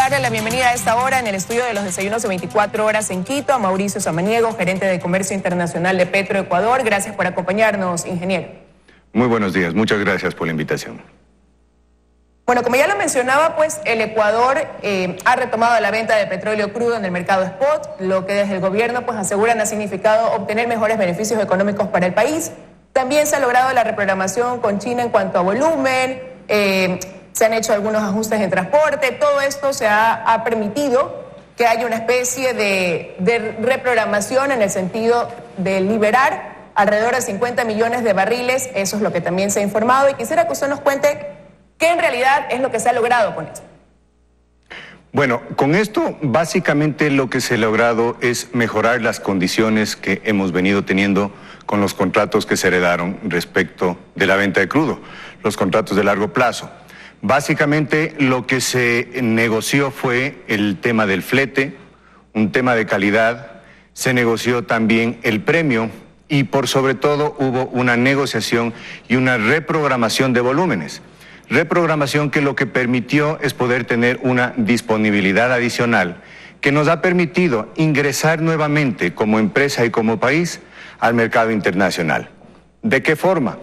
darle la bienvenida a esta hora en el estudio de los desayunos de 24 horas en Quito a Mauricio Samaniego, gerente de Comercio Internacional de Petroecuador. Gracias por acompañarnos, ingeniero. Muy buenos días, muchas gracias por la invitación. Bueno, como ya lo mencionaba, pues el Ecuador ha retomado la venta de petróleo crudo en el mercado spot, lo que desde el gobierno pues aseguran ha significado obtener mejores beneficios económicos para el país. También se ha logrado la reprogramación con China en cuanto a volumen, se han hecho algunos ajustes en transporte, todo esto se ha permitido que haya una especie de reprogramación en el sentido de liberar alrededor de 50 millones de barriles, eso es lo que también se ha informado, y quisiera que usted nos cuente qué en realidad es lo que se ha logrado con esto. Bueno, con esto básicamente lo que se ha logrado es mejorar las condiciones que hemos venido teniendo con los contratos que se heredaron respecto de la venta de crudo, los contratos de largo plazo. Básicamente lo que se negoció fue el tema del flete, un tema de calidad, se negoció también el premio y por sobre todo hubo una negociación y una reprogramación de volúmenes. Reprogramación que lo que permitió es poder tener una disponibilidad adicional que nos ha permitido ingresar nuevamente como empresa y como país al mercado internacional. ¿De qué forma?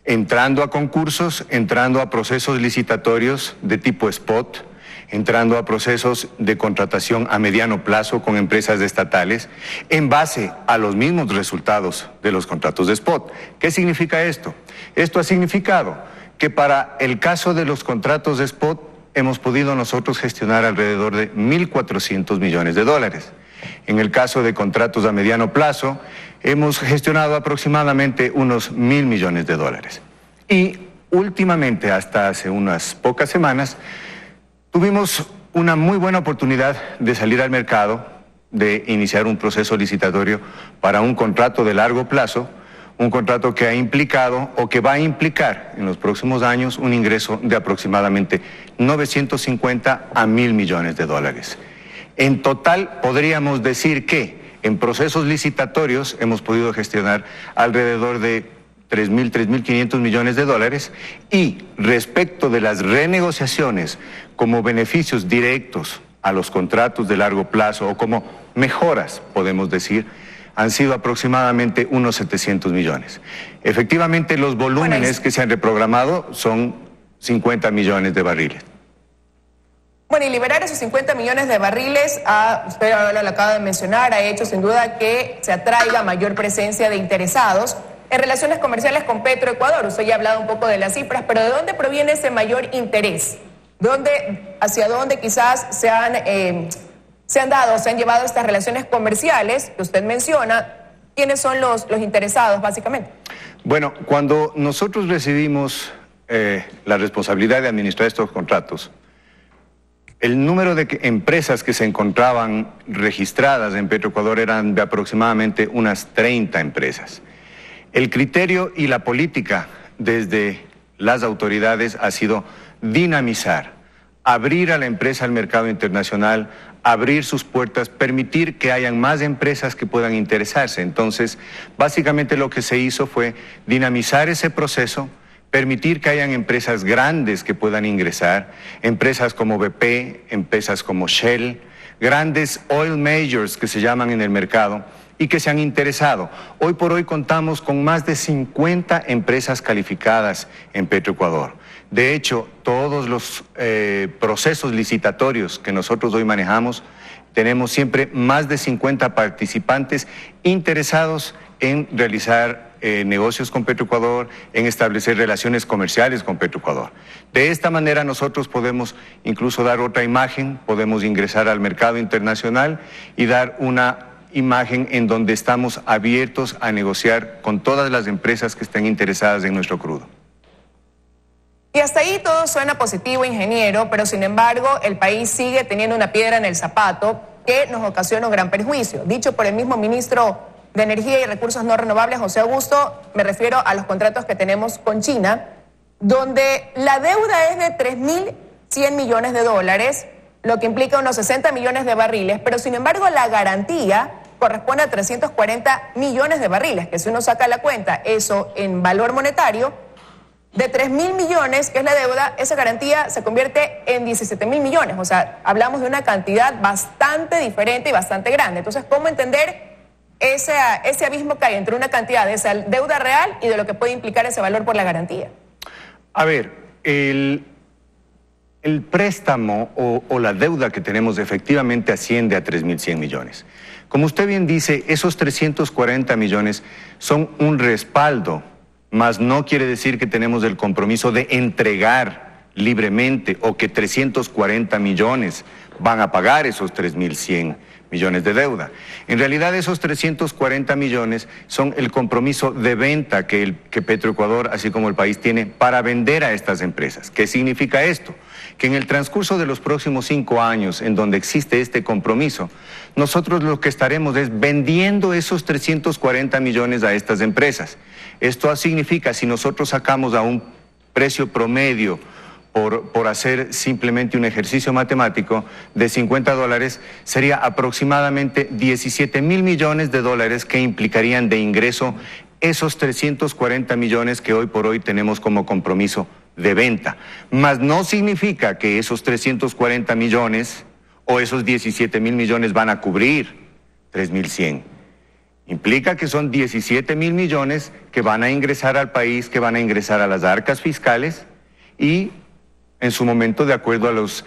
Entrando a concursos, entrando a procesos licitatorios de tipo spot, entrando a procesos de contratación a mediano plazo con empresas estatales en base a los mismos resultados de los contratos de spot. ¿Qué significa esto? Esto ha significado que para el caso de los contratos de spot hemos podido nosotros gestionar alrededor de 1.400 millones de dólares. En el caso de contratos a mediano plazo, hemos gestionado aproximadamente unos 1.000 millones de dólares. Y últimamente, hasta hace unas pocas semanas, tuvimos una muy buena oportunidad de salir al mercado, de iniciar un proceso licitatorio para un contrato de largo plazo, un contrato que ha implicado o que va a implicar en los próximos años un ingreso de aproximadamente 950 a 1.000 millones de dólares. En total podríamos decir que en procesos licitatorios hemos podido gestionar alrededor de 3.500 millones de dólares y respecto de las renegociaciones como beneficios directos a los contratos de largo plazo o como mejoras, podemos decir, han sido aproximadamente unos 700 millones. Efectivamente, los volúmenes que se han reprogramado son 50 millones de barriles. Bueno, y liberar esos 50 millones de barriles, usted ahora lo acaba de mencionar, ha hecho sin duda que se atraiga mayor presencia de interesados en relaciones comerciales con Petroecuador. Usted ya ha hablado un poco de las cifras, pero ¿de dónde proviene ese mayor interés? ¿Hacia dónde quizás se han llevado estas relaciones comerciales que usted menciona? ¿Quiénes son los interesados, básicamente? Bueno, cuando nosotros recibimos la responsabilidad de administrar estos contratos, el número de empresas que se encontraban registradas en Petroecuador eran de aproximadamente unas 30 empresas. El criterio y la política desde las autoridades ha sido dinamizar, abrir a la empresa al mercado internacional, abrir sus puertas, permitir que hayan más empresas que puedan interesarse. Entonces, básicamente lo que se hizo fue dinamizar ese proceso, permitir que hayan empresas grandes que puedan ingresar, empresas como BP, empresas como Shell, grandes oil majors que se llaman en el mercado y que se han interesado. Hoy por hoy contamos con más de 50 empresas calificadas en Petroecuador. De hecho, todos los procesos licitatorios que nosotros hoy manejamos, tenemos siempre más de 50 participantes interesados en realizar negocios con Petroecuador, en establecer relaciones comerciales con Petroecuador. De esta manera nosotros podemos incluso dar otra imagen, podemos ingresar al mercado internacional y dar una imagen en donde estamos abiertos a negociar con todas las empresas que estén interesadas en nuestro crudo. Y hasta ahí todo suena positivo, ingeniero, pero sin embargo el país sigue teniendo una piedra en el zapato que nos ocasiona un gran perjuicio. Dicho por el mismo ministro de Energía y Recursos No Renovables, José Augusto, me refiero a los contratos que tenemos con China, donde la deuda es de 3.100 millones de dólares, lo que implica unos 60 millones de barriles, pero sin embargo la garantía corresponde a 340 millones de barriles, que si uno saca la cuenta, eso en valor monetario, de 3.000 millones, que es la deuda, esa garantía se convierte en 17.000 millones. O sea, hablamos de una cantidad bastante diferente y bastante grande. Entonces, ¿cómo entender ese abismo que hay entre una cantidad de esa deuda real y de lo que puede implicar ese valor por la garantía? A ver, el préstamo o la deuda que tenemos efectivamente asciende a 3.100 millones. Como usted bien dice, esos 340 millones son un respaldo, mas no quiere decir que tenemos el compromiso de entregar libremente o que 340 millones van a pagar esos 3.100 millones de deuda. En realidad esos 340 millones son el compromiso de venta que Petroecuador, así como el país, tiene para vender a estas empresas. ¿Qué significa esto? Que en el transcurso de los próximos 5 años, en donde existe este compromiso, nosotros lo que estaremos es vendiendo esos 340 millones a estas empresas. Esto significa, si nosotros sacamos a un precio promedio por hacer simplemente un ejercicio matemático de $50, sería aproximadamente 17.000 millones de dólares que implicarían de ingreso esos 340 millones que hoy por hoy tenemos como compromiso de venta. Mas no significa que esos 340 millones o esos 17.000 millones van a cubrir 3.100. Implica que son 17.000 millones que van a ingresar al país, que van a ingresar a las arcas fiscales y en su momento, de acuerdo a los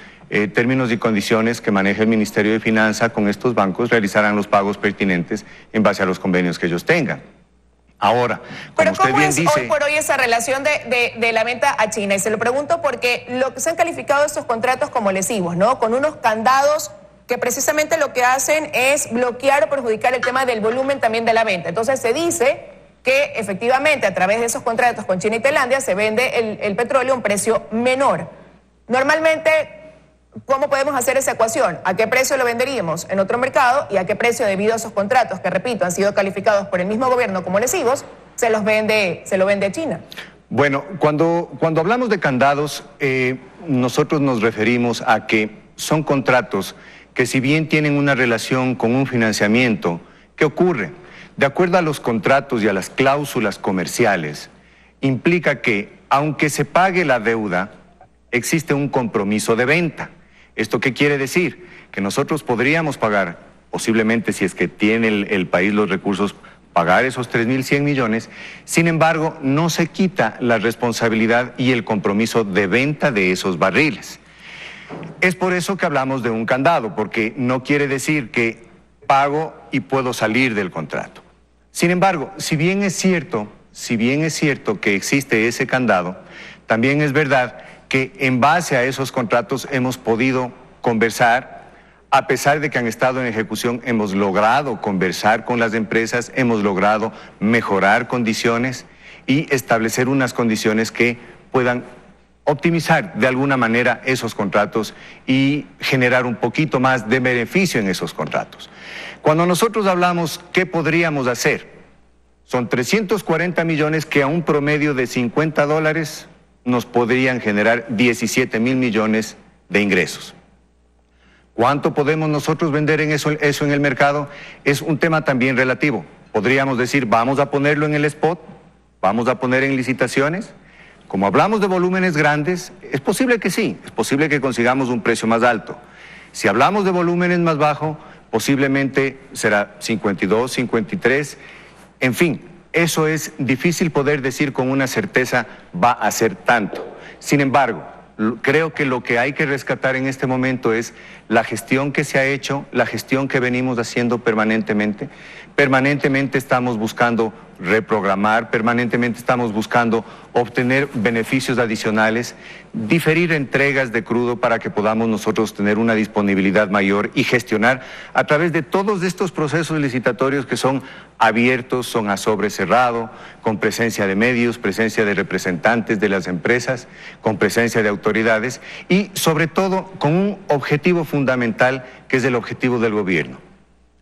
términos y condiciones que maneja el Ministerio de Finanzas con estos bancos, realizarán los pagos pertinentes en base a los convenios que ellos tengan. Ahora, como usted bien dice... ¿Cómo es hoy por hoy esa relación de la venta a China? Y se lo pregunto porque lo que se han calificado estos contratos como lesivos, ¿no? Con unos candados que precisamente lo que hacen es bloquear o perjudicar el tema del volumen también de la venta. Entonces se dice que efectivamente a través de esos contratos con China y Tailandia se vende el petróleo a un precio menor. Normalmente, ¿cómo podemos hacer esa ecuación? ¿A qué precio lo venderíamos en otro mercado y a qué precio, debido a esos contratos que, repito, han sido calificados por el mismo gobierno como lesivos, se lo vende a China? Bueno, cuando hablamos de candados, nosotros nos referimos a que son contratos que, si bien tienen una relación con un financiamiento, ¿qué ocurre? De acuerdo a los contratos y a las cláusulas comerciales, implica que, aunque se pague la deuda, existe un compromiso de venta. ¿Esto qué quiere decir? Que nosotros podríamos pagar, posiblemente si es que tiene el país los recursos, pagar esos 3.100 millones, sin embargo, no se quita la responsabilidad y el compromiso de venta de esos barriles. Es por eso que hablamos de un candado, porque no quiere decir que pago y puedo salir del contrato. Sin embargo, si bien es cierto que existe ese candado, también es verdad que en base a esos contratos hemos podido conversar, a pesar de que han estado en ejecución, hemos logrado conversar con las empresas, hemos logrado mejorar condiciones y establecer unas condiciones que puedan optimizar de alguna manera esos contratos y generar un poquito más de beneficio en esos contratos. Cuando nosotros hablamos qué podríamos hacer, son 340 millones que a un promedio de $50 nos podrían generar 17.000 millones de ingresos. ¿Cuánto podemos nosotros vender en eso en el mercado? Es un tema también relativo. Podríamos decir, vamos a ponerlo en el spot, vamos a poner en licitaciones. Como hablamos de volúmenes grandes, es posible que sí, es posible que consigamos un precio más alto. Si hablamos de volúmenes más bajos, posiblemente será 52, 53, en fin. Eso es difícil poder decir con una certeza va a ser tanto. Sin embargo, creo que lo que hay que rescatar en este momento es la gestión que se ha hecho, la gestión que venimos haciendo permanentemente. Permanentemente estamos buscando reprogramar, permanentemente estamos buscando obtener beneficios adicionales, diferir entregas de crudo para que podamos nosotros tener una disponibilidad mayor y gestionar a través de todos estos procesos licitatorios que son abiertos, son a sobre cerrado, con presencia de medios, presencia de representantes de las empresas, con presencia de autoridades y sobre todo con un objetivo fundamental que es el objetivo del gobierno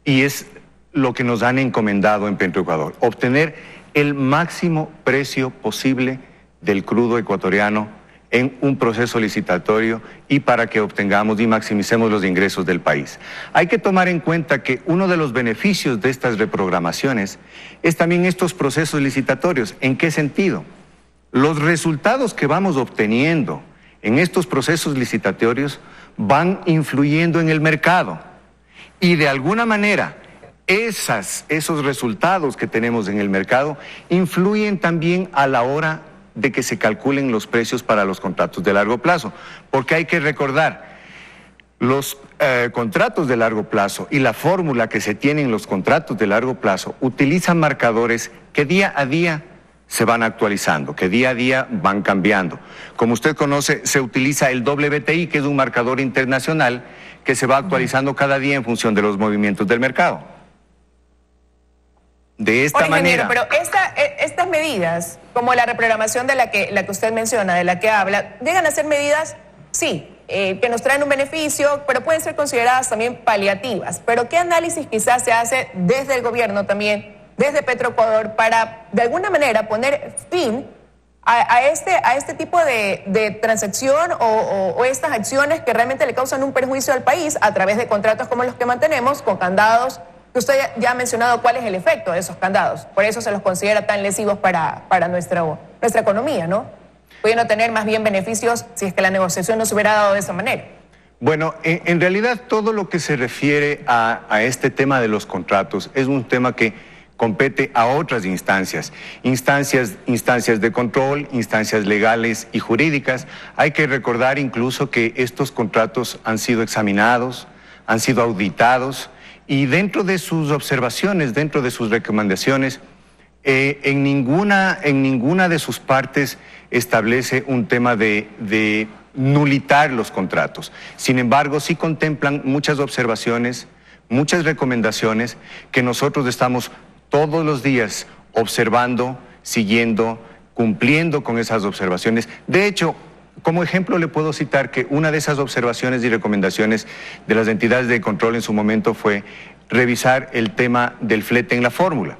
y es lo que nos han encomendado en Petroecuador, obtener el máximo precio posible del crudo ecuatoriano en un proceso licitatorio y para que obtengamos y maximicemos los ingresos del país. Hay que tomar en cuenta que uno de los beneficios de estas reprogramaciones es también estos procesos licitatorios. ¿En qué sentido? Los resultados que vamos obteniendo en estos procesos licitatorios van influyendo en el mercado y de alguna manera esos resultados que tenemos en el mercado influyen también a la hora de que se calculen los precios para los contratos de largo plazo, porque hay que recordar, los contratos de largo plazo y la fórmula que se tiene en los contratos de largo plazo utilizan marcadores que día a día se van actualizando, que día a día van cambiando. Como usted conoce, se utiliza el WTI, que es un marcador internacional que se va actualizando cada día en función de los movimientos del mercado. De esta manera... Pero estas medidas, como la reprogramación de la que usted menciona, de la que habla, llegan a ser medidas, sí, que nos traen un beneficio, pero pueden ser consideradas también paliativas. Pero ¿qué análisis quizás se hace desde el gobierno también, desde Petroecuador, para de alguna manera poner fin a este tipo de transacción o estas acciones que realmente le causan un perjuicio al país a través de contratos como los que mantenemos, con candados, que usted ya ha mencionado cuál es el efecto de esos candados? Por eso se los considera tan lesivos para nuestra economía, ¿no? Pudiendo tener más bien beneficios si es que la negociación no se hubiera dado de esa manera. Bueno, en realidad todo lo que se refiere a este tema de los contratos es un tema que compete a otras instancias de control, instancias legales y jurídicas. Hay que recordar incluso que estos contratos han sido examinados, han sido auditados, y dentro de sus observaciones, dentro de sus recomendaciones, en ninguna de sus partes establece un tema de nulitar los contratos. Sin embargo, sí contemplan muchas observaciones, muchas recomendaciones que nosotros estamos todos los días observando, siguiendo, cumpliendo con esas observaciones. De hecho, como ejemplo le puedo citar que una de esas observaciones y recomendaciones de las entidades de control en su momento fue revisar el tema del flete en la fórmula.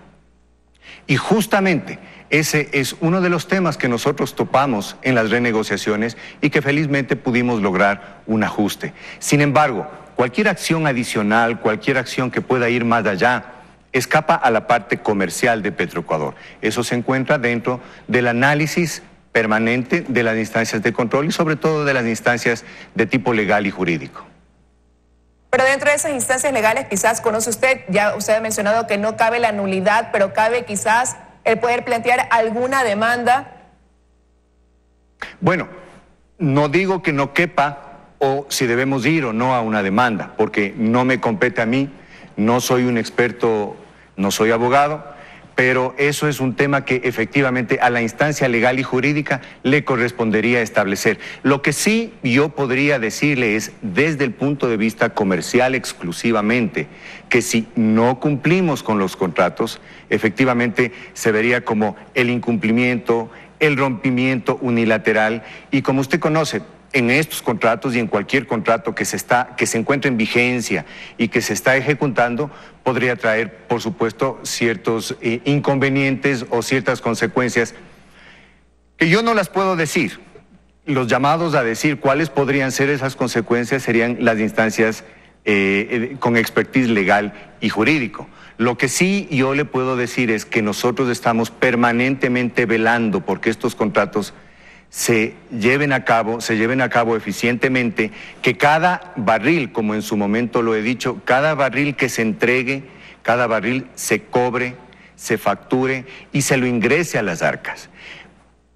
Y justamente ese es uno de los temas que nosotros topamos en las renegociaciones y que felizmente pudimos lograr un ajuste. Sin embargo, cualquier acción adicional, cualquier acción que pueda ir más allá, escapa a la parte comercial de Petroecuador. Eso se encuentra dentro del análisis permanente de las instancias de control y sobre todo de las instancias de tipo legal y jurídico. Pero dentro de esas instancias legales, quizás conoce usted, ya usted ha mencionado que no cabe la nulidad, pero cabe quizás el poder plantear alguna demanda. Bueno, no digo que no quepa o si debemos ir o no a una demanda, porque no me compete a mí, no soy un experto, no soy abogado, pero eso es un tema que efectivamente a la instancia legal y jurídica le correspondería establecer. Lo que sí yo podría decirle es, desde el punto de vista comercial exclusivamente, que si no cumplimos con los contratos, efectivamente se vería como el incumplimiento, el rompimiento unilateral, y como usted conoce, en estos contratos y en cualquier contrato que se encuentre en vigencia y que se está ejecutando, podría traer, por supuesto, ciertos inconvenientes o ciertas consecuencias que yo no las puedo decir. Los llamados a decir cuáles podrían ser esas consecuencias serían las instancias con expertise legal y jurídico. Lo que sí yo le puedo decir es que nosotros estamos permanentemente velando porque estos contratos se lleven a cabo eficientemente, que cada barril, como en su momento lo he dicho, cada barril que se entregue, cada barril se cobre, se facture y se lo ingrese a las arcas.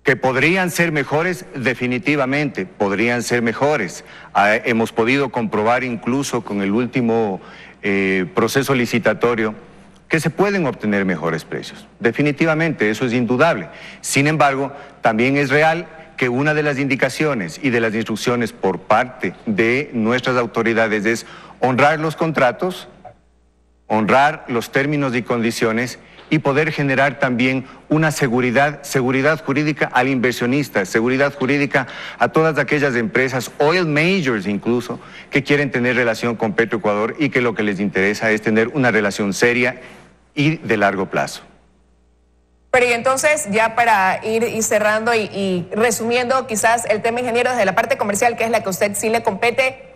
Que podrían ser mejores, definitivamente, podrían ser mejores. Hemos podido comprobar incluso con el último proceso licitatorio que se pueden obtener mejores precios. Definitivamente, eso es indudable. Sin embargo, también es real que una de las indicaciones y de las instrucciones por parte de nuestras autoridades es honrar los contratos, honrar los términos y condiciones y poder generar también una seguridad jurídica al inversionista, seguridad jurídica a todas aquellas empresas, oil majors incluso, que quieren tener relación con Petroecuador y que lo que les interesa es tener una relación seria y de largo plazo. Pero y entonces, ya para ir cerrando y resumiendo quizás el tema, ingeniero, desde la parte comercial, que es la que a usted sí le compete,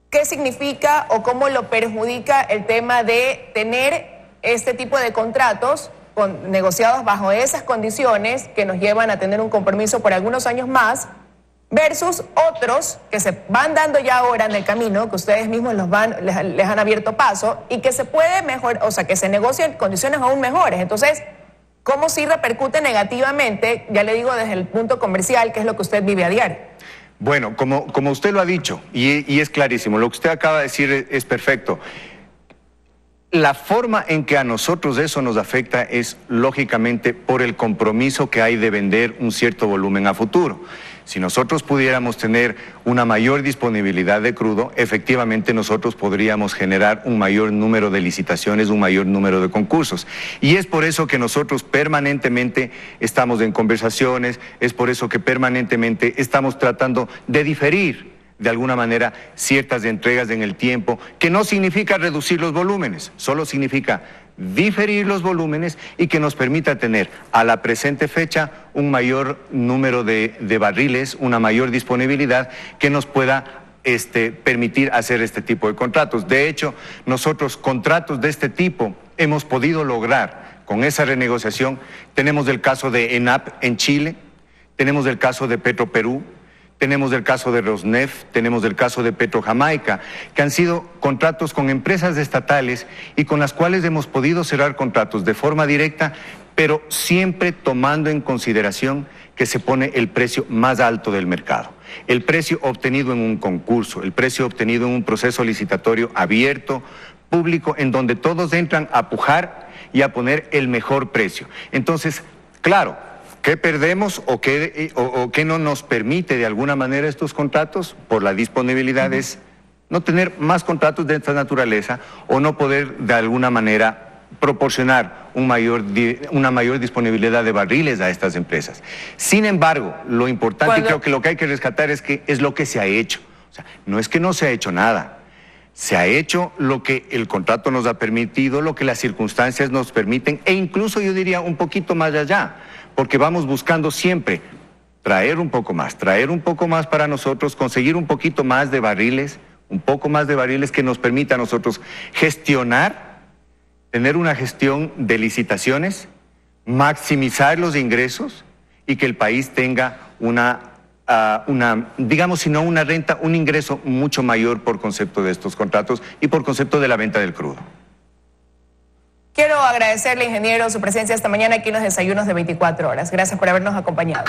¿qué significa o cómo lo perjudica el tema de tener este tipo de contratos negociados bajo esas condiciones que nos llevan a tener un compromiso por algunos años más, versus otros que se van dando ya ahora en el camino, que ustedes mismos les han abierto paso y que se puede mejor, o sea, que se negocian condiciones aún mejores. Entonces, ¿cómo sí repercute negativamente, ya le digo, desde el punto comercial, que es lo que usted vive a diario? Bueno, como usted lo ha dicho, y es clarísimo, lo que usted acaba de decir es perfecto. La forma en que a nosotros eso nos afecta es, lógicamente, por el compromiso que hay de vender un cierto volumen a futuro. Si nosotros pudiéramos tener una mayor disponibilidad de crudo, efectivamente nosotros podríamos generar un mayor número de licitaciones, un mayor número de concursos. Y es por eso que nosotros permanentemente estamos en conversaciones, es por eso que permanentemente estamos tratando de diferir de alguna manera ciertas entregas en el tiempo, que no significa reducir los volúmenes, solo significa diferir los volúmenes y que nos permita tener a la presente fecha un mayor número de barriles, una mayor disponibilidad que nos pueda permitir hacer este tipo de contratos. De hecho, nosotros contratos de este tipo hemos podido lograr con esa renegociación. Tenemos el caso de ENAP en Chile, tenemos el caso de Petroperú, tenemos el caso de Rosneft, tenemos el caso de Petrojamaica, que han sido contratos con empresas estatales y con las cuales hemos podido cerrar contratos de forma directa, pero siempre tomando en consideración que se pone el precio más alto del mercado. El precio obtenido en un concurso, el precio obtenido en un proceso licitatorio abierto, público, en donde todos entran a pujar y a poner el mejor precio. Entonces, claro, ¿qué perdemos o qué no nos permite de alguna manera estos contratos? Por la disponibilidad es no tener más contratos de esta naturaleza o no poder de alguna manera proporcionar una mayor disponibilidad de barriles a estas empresas. Sin embargo, lo importante, creo que lo que hay que rescatar es lo que se ha hecho. O sea, no es que no se ha hecho nada. Se ha hecho lo que el contrato nos ha permitido, lo que las circunstancias nos permiten, e incluso yo diría un poquito más allá, porque vamos buscando siempre traer un poco más para nosotros, conseguir un poquito más de barriles, un poco más de barriles que nos permita a nosotros gestionar, tener una gestión de licitaciones, maximizar los ingresos y que el país tenga digamos, si no una renta, un ingreso mucho mayor por concepto de estos contratos y por concepto de la venta del crudo. Quiero agradecerle, ingeniero, su presencia esta mañana aquí en los desayunos de 24 horas. Gracias por habernos acompañado.